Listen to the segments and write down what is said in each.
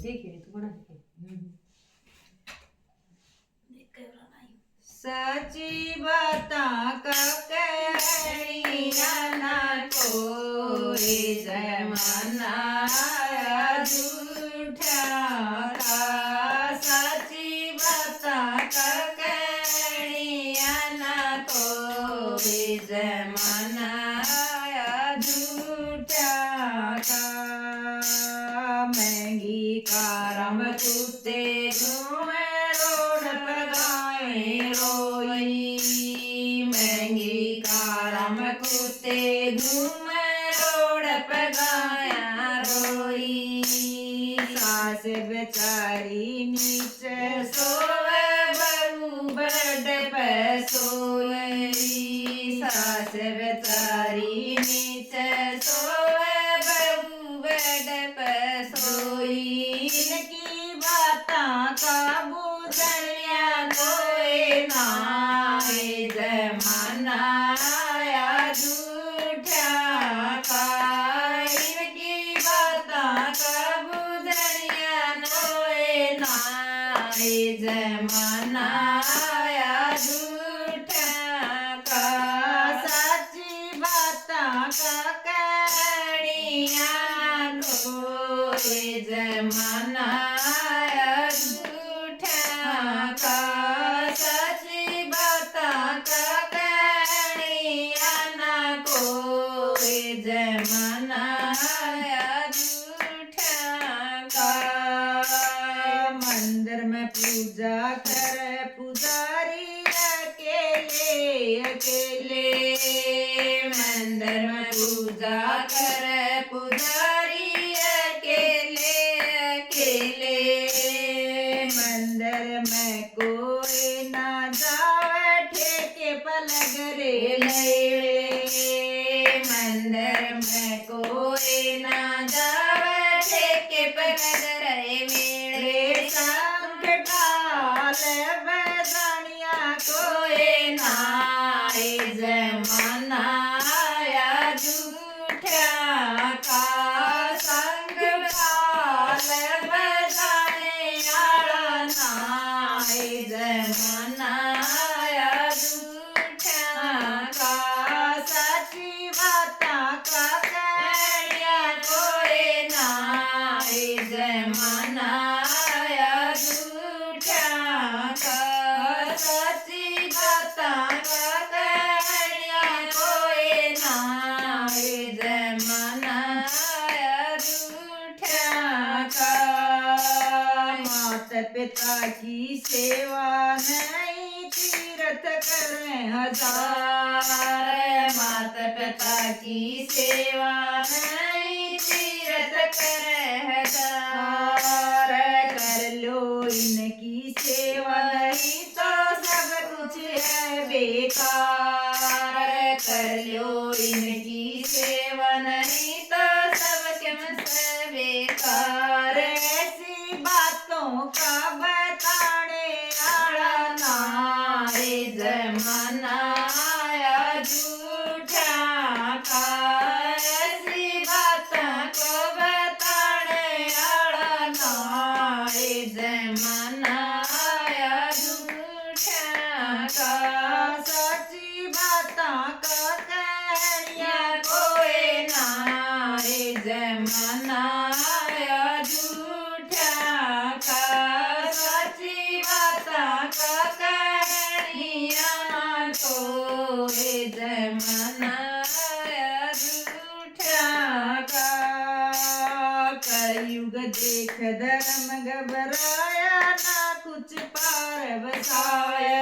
देखिए तू बना के सची बता ककड़िया ना कोई जमाना झूठा का। सची बता ककड़िया ना कोई जमाना झूठा का। महंगी कारम कुत्ते घूमे रोड पर गाय रोई। महंगी कारम कुत्ते घूमे रोड पर गाया रोई। सास बेचारी नीचे सोवे बहू बेड पे सोई। सास बेचारी नीचे सोवे बहू बेड पे सोई। इनकी बातां का बुझनिया कोई नाई जमाना आया झूठा का। इनकी बातां का बुझनिया कोई नाई जमाना आया झूठा का। सच्ची बातां का कहानियां कोई जमाना आया झूठा का। सच्ची बातां का कहानियां ना कोई जमाना आया झूठा का। मंदिर में पूजा करे पुजारी अकेले अकेले। मंदिर में पूजा करे पुजारी अकेले अकेले। मंदिर में कोई ना जावे ठेके पलग रे लेले। मंदिर में कोई ना जावे ठेके पलग रे मेरे। शंख ढाल बजानिया कोई नाई जमाना आया झूठा का। शंख ढाल बजाने आला नाई जमाना आया झूठा का। सच्ची बातां का कहानियां कोई नाई जमाना आया झूठा का। सच्ची बातां का कहानियां कोई नाई जमाना आया झूठा का। माता पिता की सेवा नहीं तीर्थ करें हजार। माता पिता की सेवा नहीं तीर्थ करें हजार। कर लो इनकी सेवा नहीं तो सब कुछ है बेकार। कर लो इनकी सेवा नहीं तो सब कुछ है बेकार। ऐसी बातों का बताने आला नाई जमाना आया झूठा का। ऐसी बातों को बताने आला नाई जमाना आया झूठा का। सच्ची बातां का कहानियां कोई नाई जमाना आया झूठा का। सच्ची बातां का कहानियां कोई जमाना आया झूठा का। कलयुग देख धर्म घबराया ना कुछ पार बसाए।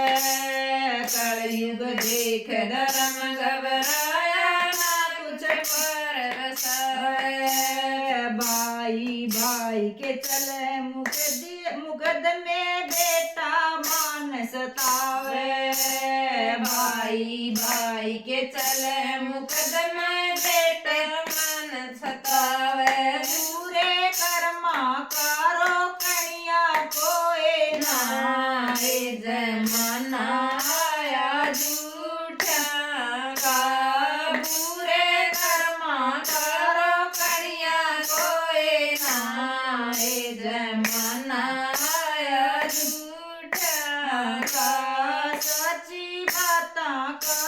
कलयुग देख धर्म घबराया ना कुछ पार बसाए। भाई भाई के चले मुकदमे बेटा मान सतावे। भाई भाई के चले मुकदमे बेटा मान सतावे। पूरे कर्मा कारो कनिया कोई नाई जमाना आया झूठा का। पूरे कर्मा कारो कनिया कोई नाई जमाना का